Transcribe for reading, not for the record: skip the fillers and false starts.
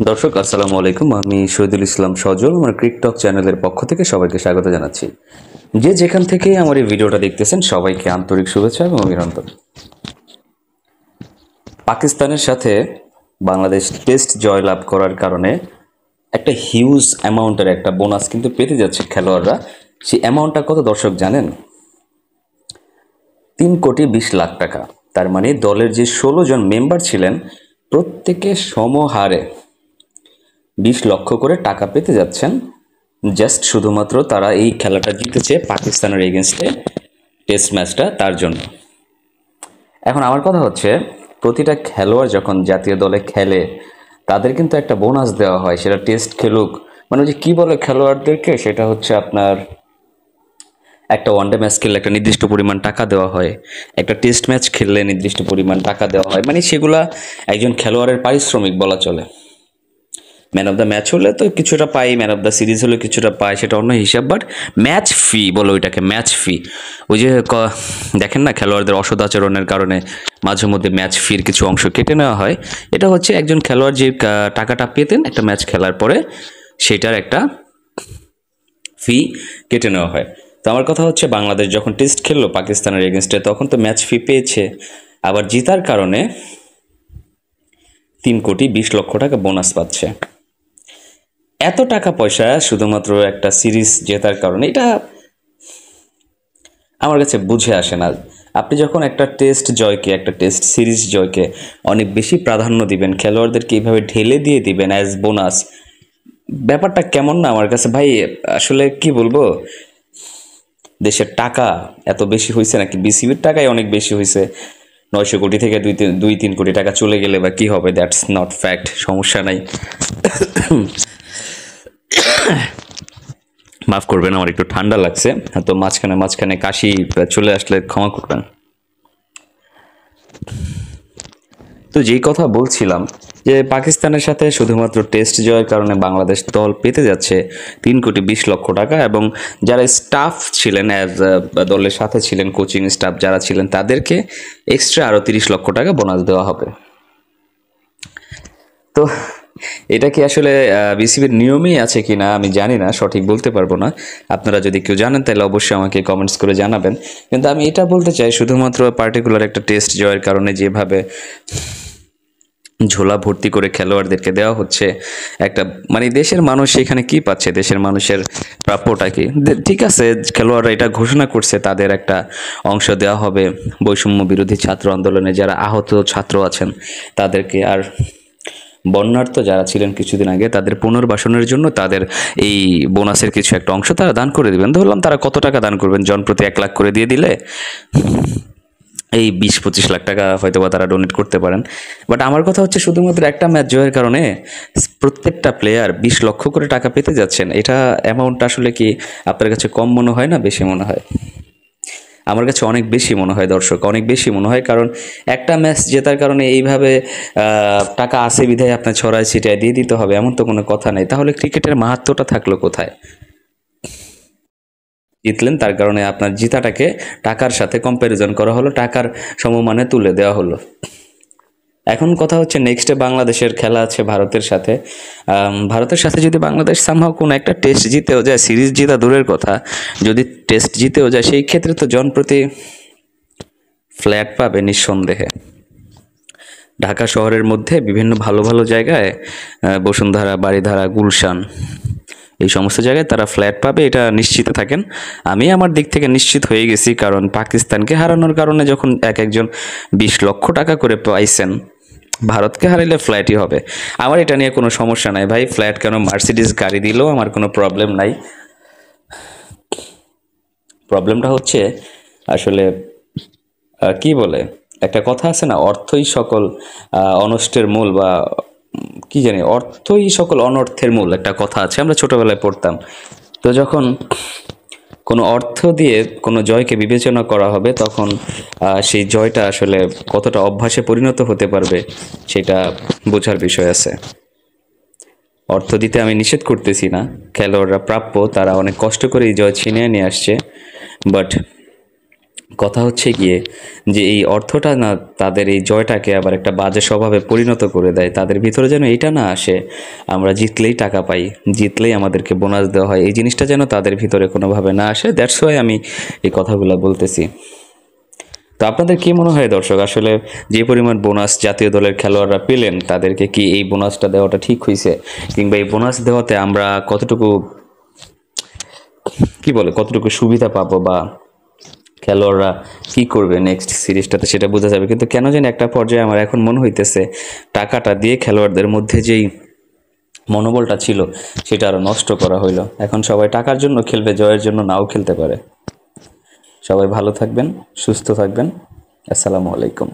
দর্শক আসসালামু আলাইকুম। আমি শহীদুল ইসলাম সজল, আমার ক্রিকটক চ্যানেলের পক্ষ থেকে সবাইকে স্বাগত জানাচ্ছি। যে যেখান থেকে আমার এই ভিডিওটা দেখতেছেন সবাইকে আন্তরিক শুভেচ্ছা এবং অভিনন্দন। পাকিস্তানের সাথে বাংলাদেশ টেস্ট জয়লাভ করার কারণে একটা হিউজ অ্যামাউন্টের একটা বোনাস কিন্তু পেতে যাচ্ছে খেলোয়াড়রা। সেই অ্যামাউন্টটা কত দর্শক জানেন? 3,20,00,000 টাকা। তার মানে দলের যে 16 জন মেম্বার ছিলেন প্রত্যেকে সমহারে 20 লক্ষ করে টাকা পেতে যাচ্ছেন, জাস্ট শুধুমাত্র তারা এই খেলাটা জিতেছে পাকিস্তানের এগেনস্টে টেস্ট ম্যাচটা, তার জন্য। এখন আমার কথা হচ্ছে, প্রতিটা খেলোয়াড় যখন জাতীয় দলে খেলে তাদের কিন্তু একটা বোনাস দেওয়া হয়, সেটা টেস্ট খেলুক, মানে যে কী বলে খেলোয়াড়দেরকে, সেটা হচ্ছে আপনার একটা ওয়ানডে ম্যাচ খেললে একটা নির্দিষ্ট পরিমাণ টাকা দেওয়া হয়, একটা টেস্ট ম্যাচ খেললে নির্দিষ্ট পরিমাণ টাকা দেওয়া হয়, মানে সেগুলা একজন খেলোয়াড়ের পারিশ্রমিক বলা চলে। ম্যান অফ দ্য ম্যাচ হলে তো কিছুটা পাই, ম্যান অফ দ্য সিরিজ হলে কিছুটা পাই, সেটা অন্য হিসাব। বাট ম্যাচ ফি বলো ওইটাকে, ম্যাচ ফি। ওই যে দেখেন না, খেলোয়াড়দের অসদাচরণের কারণে মাঝে মধ্যে ম্যাচ ফির কিছু অংশ কেটে নেওয়া হয়। এটা হচ্ছে একজন খেলোয়াড় যে টাকাটা পেতেন একটা ম্যাচ খেলার পরে, সেটার একটা ফি কেটে নেওয়া হয়। তো আমার কথা হচ্ছে, বাংলাদেশ যখন টেস্ট খেললো পাকিস্তানের এগেনস্টে তখন তো ম্যাচ ফি পেয়েছে, আবার জিতার কারণে 3,20,00,000 টাকা বোনাস পাচ্ছে। এত টাকা পয়সা শুধুমাত্র একটা সিরিজ জেতার কারণে, এটা আমার কাছে বুঝে আসে না। আপনি যখন একটা টেস্ট জয়কে, একটা টেস্ট সিরিজ জয়কে অনেক বেশি প্রাধান্য দিবেন, খেলোয়াড়দেরকে এইভাবে ঢেলে দিয়ে দিবেন অ্যাজ বোনাস, ব্যাপারটা কেমন না আমার কাছে ভাই? আসলে কি বলবো, দেশের টাকা এত বেশি হয়েছে নাকি? বিসিবির টাকাই অনেক বেশি হয়েছে। 900 কোটি থেকে 2-3 কোটি টাকা চলে গেলে বা কি হবে, দ্যাটস নট ফ্যাক্ট, সমস্যা নাই। মাফ করবেন, আমার একটু ঠান্ডা লাগছে, তো মাঝখানে মাঝখানে কাশি চলে আসলে ক্ষমা করবেন। তো যেই কথা বলছিলাম, যে পাকিস্তানের সাথে শুধুমাত্র টেস্ট জয়ের কারণে বাংলাদেশ দল পেতে যাচ্ছে 3,20,00,000 টাকা, এবং যারা স্টাফ ছিলেন অ্যাজ দলের সাথে ছিলেন, কোচিং স্টাফ যারা ছিলেন, তাদেরকে এক্সট্রা আরও 30 লক্ষ টাকা বোনাস দেওয়া হবে। তো এটা কি আসলে বিসিবির নিয়মেই আছে কি না আমি জানি না, সঠিক বলতে পারবো না। আপনারা যদি কেউ জানেন তাহলে অবশ্যই আমাকে কমেন্টস করে জানাবেন। কিন্তু আমি এটা বলতে চাই, শুধুমাত্র পার্টিকুলার একটা টেস্ট জয়ের কারণে যেভাবে ঝোলা ভর্তি করে খেলোয়াড়দেরকে দেওয়া হচ্ছে, একটা মানে দেশের মানুষ এখানে কি পাচ্ছে, দেশের মানুষের প্রাপ্যটা কি? ঠিক আছে, খেলোয়াড়রা এটা ঘোষণা করছে তাদের একটা অংশ দেওয়া হবে বৈষম্য বিরোধী ছাত্র আন্দোলনে যারা আহত ছাত্র আছেন তাদেরকে, আর বন্যার্থ যারা ছিলেন কিছুদিন আগে তাদের পুনর্বাসনের জন্য তাদের এই বোনাসের কিছু একটা অংশ তারা দান করে দিবেন। ধরলাম তারা কত টাকা দান করবেন, জনপ্রতি 1 লাখ করে দিয়ে দিলে এই 20-25 লাখ টাকা হয়তো বা তারা ডোনেট করতে পারেন। বাট আমার কথা হচ্ছে, শুধুমাত্র একটা ম্যাচ জয়ের কারণে প্রত্যেকটা প্লেয়ার 20 লক্ষ করে টাকা পেতে যাচ্ছেন। এটা অ্যামাউন্টটা আসলে কি আপনার কাছে কম মনে হয় না, বেশি মনে হয়? আমার কাছে অনেক বেশি মনে হয় দর্শক, অনেক বেশি মনে হয়। কারণ একটা ম্যাচ জেতার কারণে এইভাবে টাকা আসে বিধায় আপনার ছড়ায় ছিটায় দিয়ে দিতে হবে, এমন তো কোনো কথা নেই। তাহলে ক্রিকেটের মাহাত্ম্যটা থাকলো কোথায়? জিতলেন তার কারণে আপনার জিতাটাকে টাকার সাথে কম্প্যারিজন করা হলো, টাকার সমমানে তুলে দেওয়া হলো। এখন কথা হচ্ছে, নেক্সটে বাংলাদেশের খেলা আছে ভারতের সাথে। ভারতের সাথে যদি বাংলাদেশ সামহাও কোনো একটা টেস্ট জিতেও যায়, সিরিজ জিতা দূরের কথা, যদি টেস্ট জিতেও যায়, সেই ক্ষেত্রে তো জনপ্রতি ফ্ল্যাট পাবে নিঃসন্দেহে। ঢাকা শহরের মধ্যে বিভিন্ন ভালো ভালো জায়গায়, বসুন্ধরা, বারিধারা, গুলশান, এই সমস্ত জায়গায় তারা ফ্ল্যাট পাবে, এটা নিশ্চিত থাকেন। আমি আমার দিক থেকে নিশ্চিত হয়ে গেছি, কারণ পাকিস্তানকে হারানোর কারণে যখন একজন 20 লক্ষ টাকা করে পাইছেন, ভারতকে হারাইলে ফ্ল্যাটই হবে। আমার এটা নিয়ে কোনো সমস্যা নাই ভাই, ফ্ল্যাট কেন, মার্সিডিজ গাড়ি দিলেও আমার কোনো প্রবলেম নাই। প্রবলেমটা হচ্ছে আসলে কি বলে, একটা কথা আছে না, অর্থই সকল অনষ্টের মূল, বা কি জানি, অর্থই সকল অনর্থের মূল, একটা কথা আছে, আমরা ছোটবেলায় পড়তাম। তো যখন কোনো অর্থ দিয়ে কোনো জয়কে বিবেচনা করা হবে, তখন সেই জয়টা আসলে কতটা অভ্যাসে পরিণত হতে পারবে সেটা বোঝার বিষয় আছে। অর্থ দিতে আমি নিষেধ করতেছি না, খেলোয়াড়রা প্রাপ্য, তারা অনেক কষ্ট করে এই জয় ছিনিয়ে নিয়ে আসছে। বাট কথা হচ্ছে গিয়ে যে এই অর্থটা না তাদের এই জয়টাকে আবার একটা বাজে স্বভাবে পরিণত করে দেয়। তাদের ভিতরে যেন এইটা না আসে আমরা জিতলেই টাকা পাই, জিতলেই আমাদেরকে বোনাস দেওয়া হয়, এই জিনিসটা যেন তাদের ভিতরে কোনোভাবে না আসে। দ্যাটস ওয়াই আমি এই কথাগুলো বলতেছি। তো আপনাদের কি মনে হয় দর্শক, আসলে যে পরিমাণ বোনাস জাতীয় দলের খেলোয়াড়রা পেলেন তাদেরকে কি এই বোনাসটা দেওয়াটা ঠিক হয়েছে, কিংবা এই বোনাস দেওয়াতে আমরা কতটুকু কতটুকু সুবিধা পাবো, বা খেলোয়াড়রা কি করবে নেক্সট সিরিজটাতে সেটা বোঝা যাবে। কিন্তু কেন জানি একটা পর্যায়ে আমার এখন মনে হইতেছে টাকাটা দিয়ে খেলোয়াড়দের মধ্যে যেই মনোবলটা ছিল সেটা আরও নষ্ট করা হইলো। এখন সবাই টাকার জন্য খেলবে, জয়ের জন্য নাও খেলতে পারে। সবাই ভালো থাকবেন, সুস্থ থাকবেন। আসসালামু আলাইকুম।